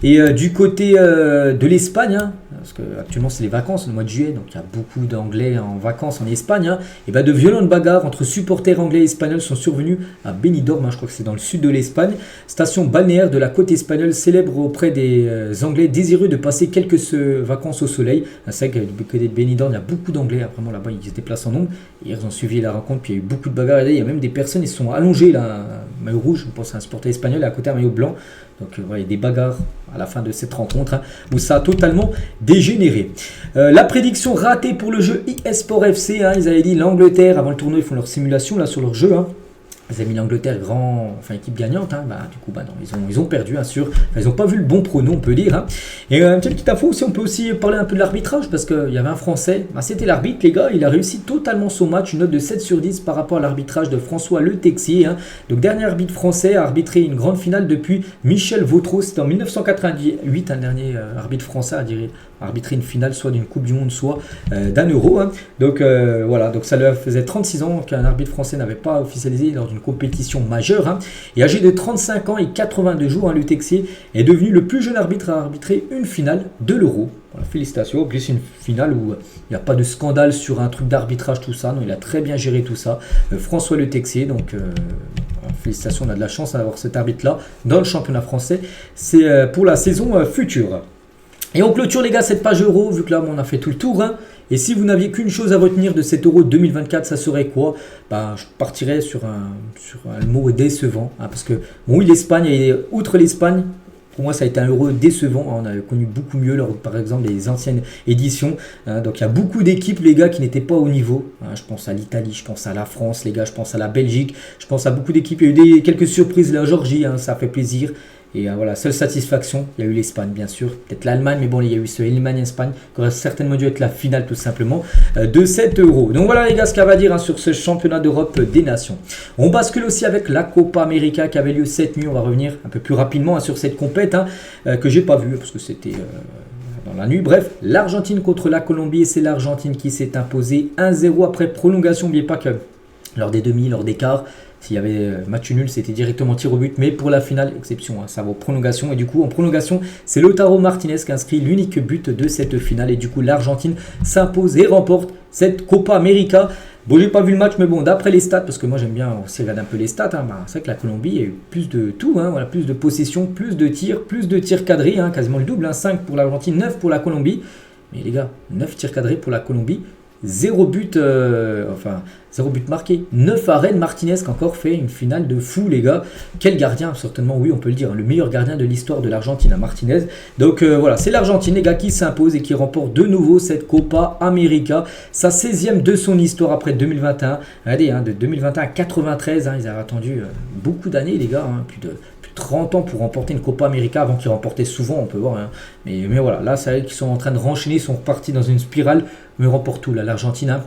Et du côté de l'Espagne, parce que actuellement c'est les vacances, le mois de juillet, donc il y a beaucoup d'Anglais en vacances en Espagne, et de violentes bagarres entre supporters anglais et espagnols sont survenus à Benidorm, je crois que c'est dans le sud de l'Espagne, station balnéaire de la côte espagnole célèbre auprès des Anglais désireux de passer quelques vacances au soleil. C'est vrai que du côté de Benidorm, il y a beaucoup d'Anglais, vraiment là-bas ils se déplacent en nombre. Hier ils ont suivi la rencontre, puis il y a eu beaucoup de bagarres, il y a même des personnes, ils se sont allongés là, un maillot rouge, je pense à un supporter espagnol, et à côté un maillot blanc. Donc il y a des bagarres à la fin de cette rencontre où ça a totalement dégénéré. La prédiction ratée pour le jeu eSport FC, ils avaient dit l'Angleterre, avant le tournoi ils font leur simulation là sur leur jeu. Ils avaient mis l'Angleterre équipe gagnante. Du coup, non, ils ont perdu, bien sûr. Ils n'ont pas vu le bon prono, on peut dire. Et une petite info aussi, on peut aussi parler un peu de l'arbitrage parce qu'il y avait un Français. C'était l'arbitre, les gars. Il a réussi totalement son match, une note de 7 sur 10 par rapport à l'arbitrage de François Le Texier. Donc, dernier arbitre français à arbitrer une grande finale depuis Michel Vautreau. C'était en 1988, un dernier arbitre français à arbitrer une finale, soit d'une Coupe du Monde, soit d'un Euro. Donc, voilà. Donc, ça leur faisait 36 ans qu'un arbitre français n'avait pas officialisé lors d'une compétition majeure. Et âgé de 35 ans et 82 jours, Le Texier est devenu le plus jeune arbitre à arbitrer une finale de l'Euro. Voilà, félicitations. En plus, c'est une finale où il n'y a pas de scandale sur un truc d'arbitrage, tout ça. Non, il a très bien géré tout ça. François Le Texier, donc félicitations, on a de la chance d'avoir cet arbitre-là dans le championnat français. C'est pour la saison future. Et on clôture les gars cette page euro, vu que là on a fait tout le tour. Hein. Et si vous n'aviez qu'une chose à retenir de cet euro 2024, ça serait quoi? Je partirais sur un mot décevant. Hein, parce que bon, oui, l'Espagne, et outre l'Espagne, pour moi, ça a été un euro décevant. On a connu beaucoup mieux, par exemple, les anciennes éditions. Donc, il y a beaucoup d'équipes, les gars, qui n'étaient pas au niveau. Je pense à l'Italie, je pense à la France, les gars, je pense à la Belgique. Je pense à beaucoup d'équipes. Il y a eu quelques surprises. La Géorgie, ça fait plaisir. Et voilà, seule satisfaction, il y a eu l'Espagne, bien sûr. Peut-être l'Allemagne, mais bon, il y a eu ce Allemagne-Espagne qui aurait certainement dû être la finale, tout simplement, de cet euro. Donc voilà, les gars, ce qu'il y a à dire sur ce championnat d'Europe des nations. On bascule aussi avec la Copa América qui avait lieu cette nuit. On va revenir un peu plus rapidement sur cette compète que j'ai pas vue parce que c'était dans la nuit. Bref, l'Argentine contre la Colombie et c'est l'Argentine qui s'est imposée 1-0 après prolongation. N'oubliez pas que lors des demi, lors des quarts, s'il y avait match nul, c'était directement tir au but. Mais pour la finale, exception, ça vaut prolongation. Et du coup, en prolongation, c'est Lautaro Martinez qui inscrit l'unique but de cette finale. Et du coup, l'Argentine s'impose et remporte cette Copa América. Bon, j'ai pas vu le match, mais bon, d'après les stats, parce que moi j'aime bien aussi regarder un peu les stats, c'est vrai que la Colombie, il y a eu plus de tout, voilà, plus de possession, plus de tirs cadrés, quasiment le double, 5 pour l'Argentine, 9 pour la Colombie. Mais les gars, 9 tirs cadrés pour la Colombie. 0 but, 0 but marqué. 9 arènes, Martinez qui a encore fait une finale de fou, les gars. Quel gardien, certainement, oui, on peut le dire, le meilleur gardien de l'histoire de l'Argentine, Martinez. Donc voilà, c'est l'Argentine, les gars, qui s'impose et qui remporte de nouveau cette Copa América. Sa 16e de son histoire après 2021. Regardez, de 2021 à 93, ils avaient attendu beaucoup d'années, les gars, plus de 30 ans pour remporter une Copa América avant qu'ils remportaient souvent, on peut voir. Mais voilà, là, c'est vrai qu'ils sont en train de renchaîner, ils sont repartis dans une spirale, mais ils remportent tout, là, l'Argentine.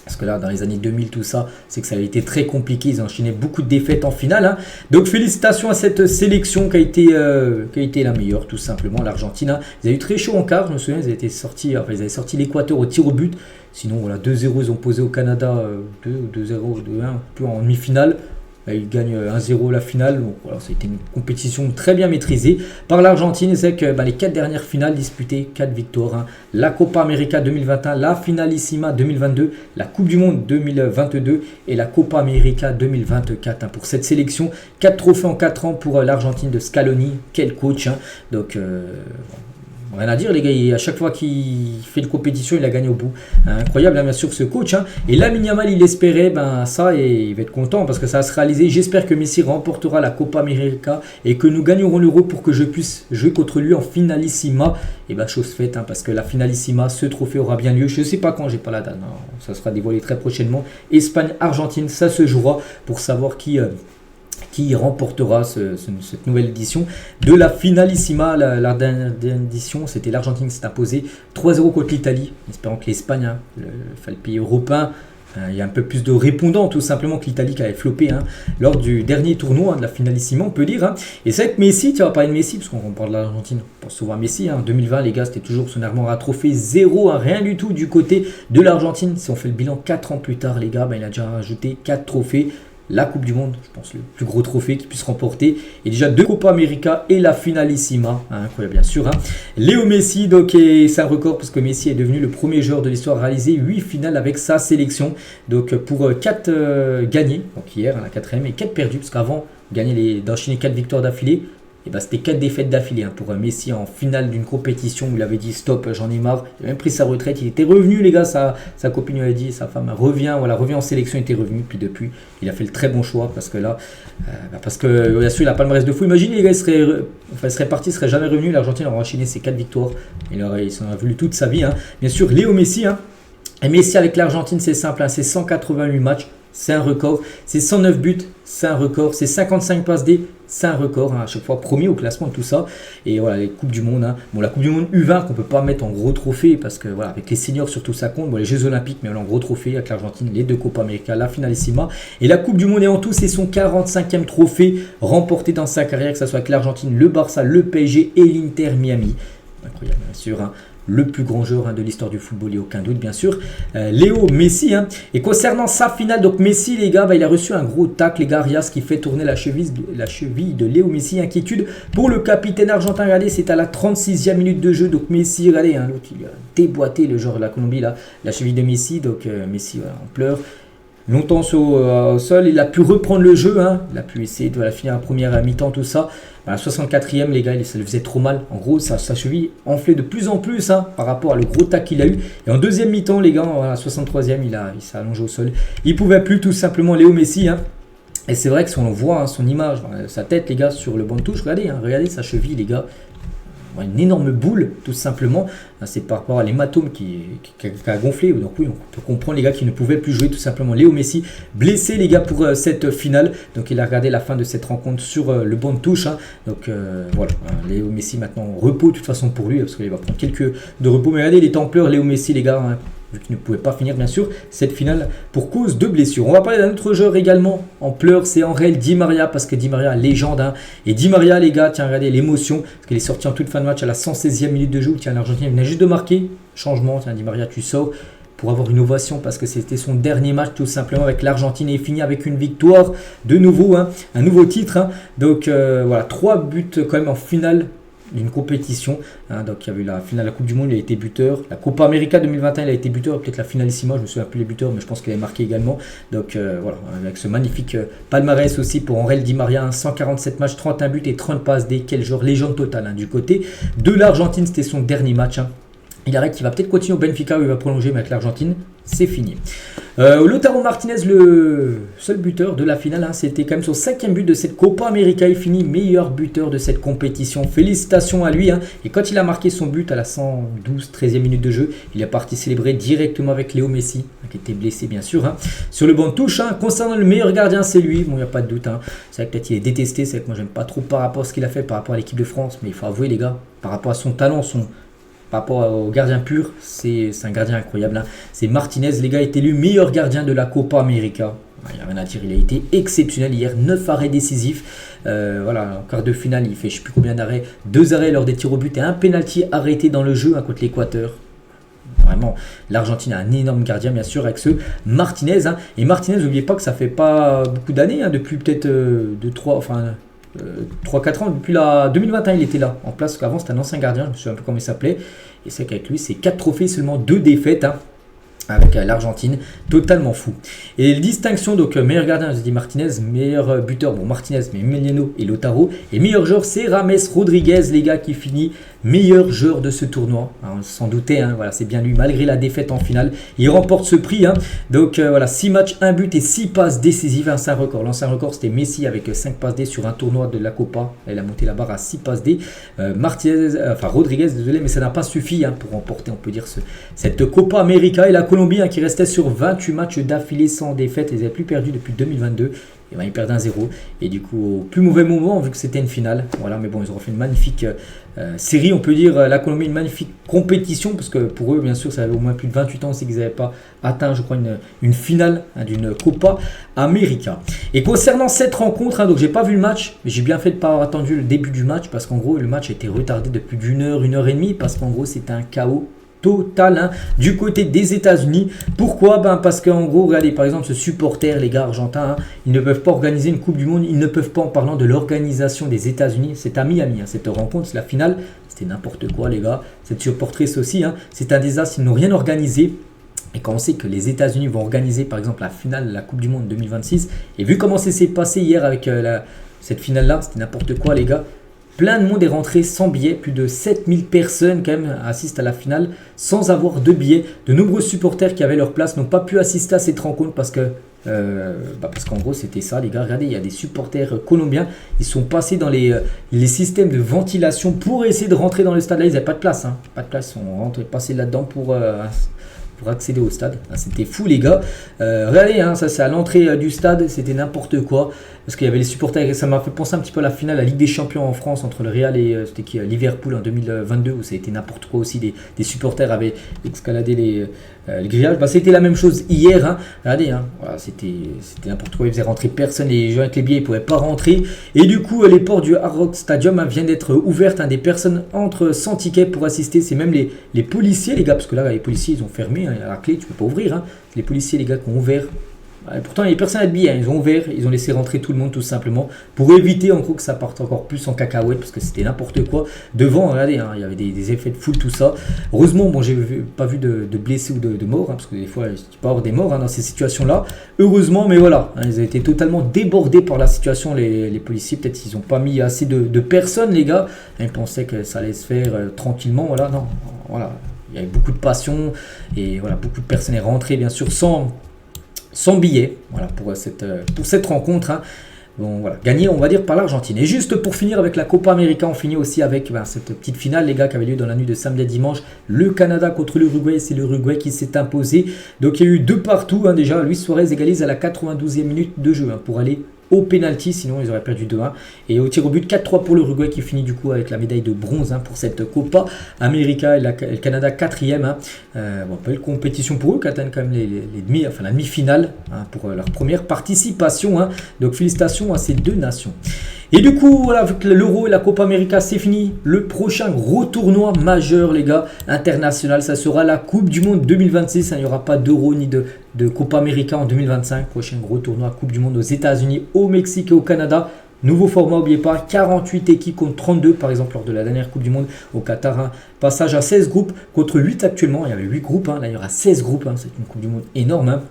Parce que là, dans les années 2000, tout ça, c'est que ça a été très compliqué. Ils ont enchaîné beaucoup de défaites en finale. Donc, félicitations à cette sélection qui a été la meilleure, tout simplement, l'Argentine. Ils avaient eu très chaud en quart. Je me souviens, ils avaient sorti l'Équateur au tir au but. Sinon, voilà, 2-0, ils ont posé au Canada 2-0, 2-1, peu en demi-finale. Ils gagnent 1-0 la finale. Donc voilà, c'était une compétition très bien maîtrisée par l'Argentine. C'est que les 4 dernières finales disputées, 4 victoires. La Copa América 2021, la Finalissima 2022, la Coupe du Monde 2022 et la Copa América 2024. Pour cette sélection, 4 trophées en 4 ans pour l'Argentine de Scaloni. Quel coach. Donc rien à dire, les gars, à chaque fois qu'il fait une compétition, il a gagné au bout. Incroyable, bien sûr, ce coach. Et Lamine Yamal, il espérait ça et il va être content parce que ça va se réaliser. J'espère que Messi remportera la Copa América et que nous gagnerons l'Euro pour que je puisse jouer contre lui en Finalissima. Et chose faite, parce que la Finalissima, ce trophée aura bien lieu. Je ne sais pas quand, j'ai pas la date. Ça sera dévoilé très prochainement. Espagne-Argentine, ça se jouera pour savoir qui remportera cette nouvelle édition de la Finalissima. La dernière édition, c'était l'Argentine qui s'est imposée 3-0 contre l'Italie. Espérons que l'Espagne, le pays européen, il y a un peu plus de répondants tout simplement que l'Italie qui avait floppé lors du dernier tournoi de la Finalissima, on peut dire. Et c'est vrai que Messi, tu vas parler de Messi, parce qu'on parle de l'Argentine, on pense souvent à Messi. En 2020, les gars, c'était toujours son Armand à trophée 0, rien du tout du côté de l'Argentine. Si on fait le bilan 4 ans plus tard, les gars, il a déjà rajouté 4 trophées. La Coupe du Monde, je pense le plus gros trophée qu'il puisse remporter. Et déjà 2 Copa América et la Finalissima. Incroyable, bien sûr. Léo Messi, donc c'est un record parce que Messi est devenu le premier joueur de l'histoire à réaliser 8 finales avec sa sélection. Donc pour 4 gagnés, donc hier la 4e, et 4 perdus, parce qu'avant d'enchaîner 4 victoires d'affilée, et c'était 4 défaites d'affilée pour Messi en finale d'une compétition où il avait dit stop, j'en ai marre. Il a même pris sa retraite, il était revenu, les gars. Sa copine lui a dit, sa femme revient en sélection, il était revenu. Puis depuis, il a fait le très bon choix parce que là, bien sûr, il a pas le reste de fou. Imaginez, les gars, il serait parti, il serait jamais revenu. L'Argentine aurait enchaîné ses 4 victoires. Il s'en a voulu toute sa vie. Bien sûr, Léo Messi. Et Messi avec l'Argentine, c'est simple, c'est 188 matchs. C'est un record, c'est 109 buts, c'est un record, c'est 55 passes D, c'est un record, à chaque fois premier au classement et tout ça. Et voilà, les Coupes du Monde, la Coupe du Monde U20 qu'on peut pas mettre en gros trophée parce que voilà, avec les seniors surtout ça compte. Les Jeux Olympiques, mais en gros trophée avec l'Argentine, les 2 Copa América, la Finalissima. Et la Coupe du Monde, et en tout, c'est son 45e trophée remporté dans sa carrière, que ce soit avec l'Argentine, le Barça, le PSG et l'Inter Miami. Incroyable, bien sûr. le plus grand joueur de l'histoire du football, il n'y a aucun doute bien sûr, Léo Messi. Et concernant sa finale, donc Messi les gars, il a reçu un gros tacle les gars, Arias qui fait tourner la cheville de Léo Messi. Inquiétude pour le capitaine argentin, regardez, c'est à la 36e minute de jeu, donc Messi, regardez, l'autre il a déboîté le joueur de la Colombie là, la cheville de Messi, donc Messi en pleurs. Longtemps au sol, il a pu reprendre le jeu, il a pu essayer de finir la première mi-temps, tout ça. À la 64e, les gars, ça lui faisait trop mal. En gros, sa cheville enflait de plus en plus par rapport à le gros tac qu'il a eu. Et en deuxième mi-temps, les gars, à la 63e, il s'est allongé au sol. Il pouvait plus, tout simplement, Léo Messi. Et c'est vrai que si on voit son image, sa tête, les gars, sur le banc de touche, regardez sa cheville, les gars. Une énorme boule, tout simplement. C'est par rapport à l'hématome qui a gonflé. Donc oui, on peut comprendre les gars qui ne pouvaient plus jouer tout simplement. Léo Messi blessé les gars pour cette finale. Donc il a regardé la fin de cette rencontre sur le banc de touche. Donc voilà, Léo Messi maintenant repos de toute façon pour lui parce qu'il va prendre quelques de repos. Mais regardez les templeurs, Léo Messi les gars. Vu qu'il ne pouvait pas finir bien sûr cette finale pour cause de blessure. On va parler d'un autre joueur également en pleurs, c'est Angel Di Maria, parce que Di Maria légende. Et Di Maria les gars, tiens regardez l'émotion, parce qu'il est sorti en toute fin de match à la 116e minute de jeu. Tiens l'Argentine venait juste de marquer, changement, tiens Di Maria tu sors pour avoir une ovation parce que c'était son dernier match tout simplement avec l'Argentine et il finit avec une victoire de nouveau, un nouveau titre. Donc voilà, 3 buts quand même en finale d'une compétition. Donc il y avait la finale de la Coupe du Monde, il a été buteur. La Copa América 2021, il a été buteur. Peut-être la finalissima, je me souviens plus les buteurs, mais je pense qu'il avait marqué également. Donc voilà, avec ce magnifique palmarès aussi pour Angel Di Maria, 147 matchs, 31 buts et 30 passes D. Quel joueur légende totale du côté de l'Argentine, c'était son dernier match. Il arrête qu'il va peut-être continuer au Benfica où il va prolonger, mais avec l'Argentine, c'est fini. Lautaro Martinez, le seul buteur de la finale, c'était quand même son 5e but de cette Copa América. Il finit meilleur buteur de cette compétition. Félicitations à lui. Et quand il a marqué son but à la 13e minute de jeu, il est parti célébrer directement avec Léo Messi, qui était blessé bien sûr, sur le banc de touche. Concernant le meilleur gardien, c'est lui. Bon, il n'y a pas de doute. C'est vrai que peut-être il est détesté. C'est vrai que moi, j'aime pas trop par rapport à ce qu'il a fait par rapport à l'équipe de France. Mais il faut avouer, les gars, par rapport à son talent, par rapport au gardien pur, c'est un gardien incroyable. C'est Martinez, les gars, est élu meilleur gardien de la Copa América. Il n'y a rien à dire, il a été exceptionnel hier, 9 arrêts décisifs. Voilà, en quart de finale, il fait je ne sais plus combien d'arrêts, 2 arrêts lors des tirs au but et un penalty arrêté dans le jeu contre l'Équateur. Vraiment, l'Argentine a un énorme gardien, bien sûr, avec ce Martinez. Et Martinez, n'oubliez pas que ça fait pas beaucoup d'années, depuis peut-être 3-4 ans, depuis la 2021 il était là en place, parce qu'avant c'était un ancien gardien, je me souviens un peu comment il s'appelait, et c'est qu'avec lui c'est 4 trophées, seulement 2 défaites avec l'Argentine, totalement fou. Et les distinctions, donc meilleur gardien, je dis Martinez, meilleur buteur, bon Martinez, mais Emiliano et Lautaro, et meilleur joueur c'est James Rodriguez les gars qui finit meilleur joueur de ce tournoi. Alors, on s'en doutait, voilà, c'est bien lui, malgré la défaite en finale, il remporte ce prix. Donc voilà, 6 matchs, 1 but et 6 passes décisives, c'est un record. L'ancien record c'était Messi avec 5 passes D sur un tournoi de la Copa, il a monté la barre à 6 passes D. Rodriguez, désolé, mais ça n'a pas suffi pour remporter, on peut dire, cette Copa América. Et la Colombie qui restait sur 28 matchs d'affilée sans défaite, ils n'avaient plus perdu depuis 2022. Et ils perdent 1-0. Et du coup, au plus mauvais moment, vu que c'était une finale. Voilà, mais bon, ils ont fait une magnifique série, on peut dire. La Colombie, une magnifique compétition, parce que pour eux, bien sûr, ça avait au moins plus de 28 ans aussi qu'ils n'avaient pas atteint, je crois, une finale d'une Copa América. Et concernant cette rencontre, donc j'ai pas vu le match, mais j'ai bien fait de ne pas avoir attendu le début du match, parce qu'en gros, le match a été retardé depuis d'une heure, 1h30, parce qu'en gros, c'était un chaos total du côté des États-Unis. Pourquoi? Parce qu'en gros, regardez, par exemple, ce supporter, les gars argentins, ils ne peuvent pas organiser une Coupe du Monde, ils ne peuvent pas, en parlant de l'organisation des États-Unis, c'est à Miami, cette rencontre, c'est la finale, c'était n'importe quoi, les gars. Cette supportrice aussi, c'est un désastre, ils n'ont rien organisé. Et quand on sait que les États-Unis vont organiser, par exemple, la finale de la Coupe du Monde 2026, et vu comment ça s'est passé hier avec cette finale-là, c'était n'importe quoi, les gars. Plein de monde est rentré sans billet, plus de 7000 personnes quand même assistent à la finale sans avoir de billets. De nombreux supporters qui avaient leur place n'ont pas pu assister à cette rencontre parce qu'en gros c'était ça les gars. Regardez, il y a des supporters colombiens, ils sont passés dans les systèmes de ventilation pour essayer de rentrer dans le stade. Là ils n'avaient pas de place, pas de place, ils sont passés là-dedans pour pour accéder au stade. C'était fou les gars. Regardez, hein, ça c'est à l'entrée du stade, c'était n'importe quoi. Parce qu'il y avait les supporters, ça m'a fait penser un petit peu à la finale, la Ligue des Champions en France entre le Real et c'était qui, Liverpool en 2022 où ça a été n'importe quoi aussi. Des supporters avaient escaladé les grillages. Bah, c'était la même chose hier. Hein. Regardez, hein, voilà, c'était n'importe quoi. Ils faisaient rentrer personne. Les gens avec les billets ne pouvaient pas rentrer. Et du coup, les portes du Hard Rock Stadium viennent d'être ouvertes. Hein, des personnes entrent sans ticket pour assister. C'est même les policiers, les gars, parce que là, les policiers, ils ont fermé hein, à la clé. Tu peux pas ouvrir. Hein. Les policiers, les gars, qui ont ouvert. Et pourtant, il n'y a personne à billets, hein. Ils ont ouvert, ils ont laissé rentrer tout le monde tout simplement pour éviter en gros que ça parte encore plus en cacahuète parce que c'était n'importe quoi. Devant, regardez, hein, il y avait des effets de foule, tout ça. Heureusement, bon, j'ai pas vu de blessés ou de morts hein, parce que des fois, il peut y avoir des morts hein, dans ces situations-là. Heureusement, mais voilà, hein, ils ont été totalement débordés par la situation. Les policiers, peut-être qu'ils n'ont pas mis assez de personnes, les gars. Ils pensaient que ça allait se faire tranquillement. Voilà, non, voilà, il y avait beaucoup de passion et voilà, beaucoup de personnes sont rentrées, bien sûr, sans billet, voilà, pour cette rencontre. Hein. Bon, voilà, gagné, on va dire, par l'Argentine. Et juste pour finir avec la Copa América, on finit aussi avec cette petite finale, les gars, qui avait lieu dans la nuit de samedi à dimanche. Le Canada contre l'Uruguay, c'est l'Uruguay qui s'est imposé. Donc il y a eu 2 partout, hein, déjà. Luis Suarez égalise à la 92e minute de jeu hein, pour aller au penalty, sinon ils auraient perdu 2-1. Et au tir au but, 4-3 pour l'Uruguay qui finit du coup avec la médaille de bronze hein, pour cette Copa América et le Canada 4e. Hein. Bon, belle compétition pour eux qui atteignent quand même la demi-finale hein, pour leur première participation. Hein. Donc félicitations à ces deux nations. Et du coup, voilà, avec l'Euro et la Copa América, c'est fini. Le prochain gros tournoi majeur, les gars, international, ça sera la Coupe du Monde 2026. Il n'y aura pas d'Euro ni de Copa América en 2025. Prochain gros tournoi Coupe du Monde aux États-Unis, au Mexique et au Canada. Nouveau format, n'oubliez pas, 48 équipes contre 32, par exemple, lors de la dernière Coupe du Monde au Qatar. Hein. Passage à 16 groupes contre 8 actuellement. Il y avait 8 groupes, hein. Là il y aura 16 groupes. Hein. C'est une Coupe du Monde énorme. Hein.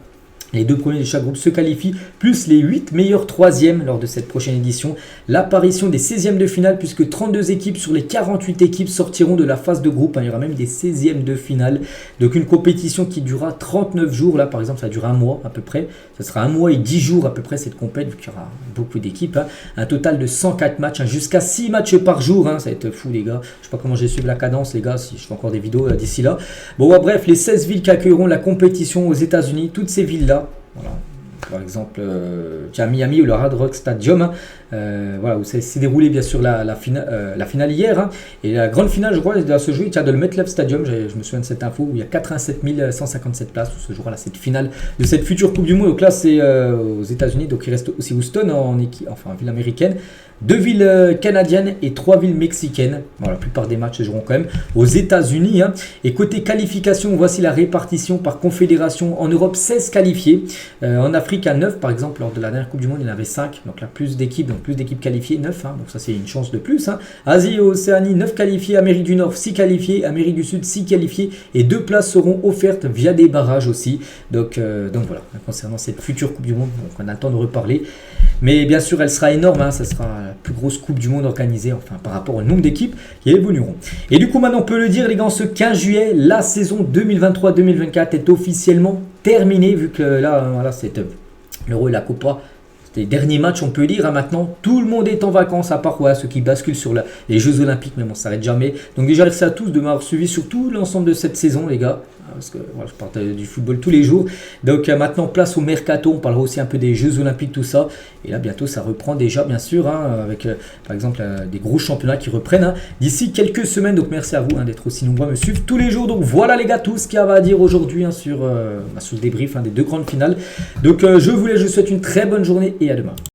Les 2 premiers de chaque groupe se qualifient, plus les 8 meilleurs 3e lors de cette prochaine édition. L'apparition des 16e de finale, puisque 32 équipes sur les 48 équipes sortiront de la phase de groupe. Il y aura même des 16e de finale. Donc une compétition qui durera 39 jours. Là, par exemple, ça dure un mois à peu près. Ça sera un mois et 10 jours à peu près cette compétition, vu qu'il y aura beaucoup d'équipes. Hein. Un total de 104 matchs, hein, jusqu'à 6 matchs par jour. Hein. Ça va être fou, les gars. Je sais pas comment je vais suivre la cadence, les gars, si je fais encore des vidéos d'ici là. Bon, ouais, bref, les 16 villes qui accueilleront la compétition aux États-Unis, toutes ces villes-là. Voilà. Par exemple, Miami ou le Hard Rock Stadium, hein, voilà, où s'est déroulé bien sûr la finale hier. Hein, et la grande finale, je crois, doit se jouer de le MetLife Stadium. Je me souviens de cette info où il y a 87 157 places où se jouera cette finale de cette future Coupe du Monde. Donc là, c'est aux États-Unis. Donc il reste aussi Houston en ville américaine. 2 villes canadiennes et 3 villes mexicaines. Bon, la plupart des matchs se joueront quand même aux États-Unis. Hein. Et côté qualification, voici la répartition par confédération. En Europe, 16 qualifiés. En Afrique, à 9 par exemple. Lors de la dernière Coupe du Monde, il y en avait 5. Donc là, plus d'équipes qualifiées, 9. Hein. Donc ça, c'est une chance de plus. Hein. Asie et Océanie, 9 qualifiés. Amérique du Nord, 6 qualifiés. Amérique du Sud, 6 qualifiés. Et 2 places seront offertes via des barrages aussi. Donc voilà, concernant cette future Coupe du Monde, donc on a le temps de reparler. Mais bien sûr, elle sera énorme. Hein. Ça sera la plus grosse Coupe du Monde organisée, enfin par rapport au nombre d'équipes qui évolueront. Et du coup, maintenant, on peut le dire, les gars, ce 15 juillet, la saison 2023-2024 est officiellement terminée, vu que là, voilà, c'est l'Euro et la Copa. C'était les derniers matchs, on peut dire. Hein, maintenant, tout le monde est en vacances, à part ceux qui basculent sur les Jeux Olympiques, mais bon, ça s'arrête jamais. Donc déjà, merci à tous de m'avoir suivi sur tout l'ensemble de cette saison, les gars. Parce que voilà, je parle du football tous les jours. Donc maintenant, place au mercato. On parlera aussi un peu des Jeux Olympiques, tout ça. Et là, bientôt, ça reprend déjà, bien sûr, hein, avec par exemple des gros championnats qui reprennent hein, d'ici quelques semaines. Donc merci à vous hein, d'être aussi nombreux à me suivre tous les jours. Donc voilà, les gars, tout ce qu'il y a à dire aujourd'hui hein, sur le débrief hein, des 2 grandes finales. Donc je vous souhaite une très bonne journée et à demain.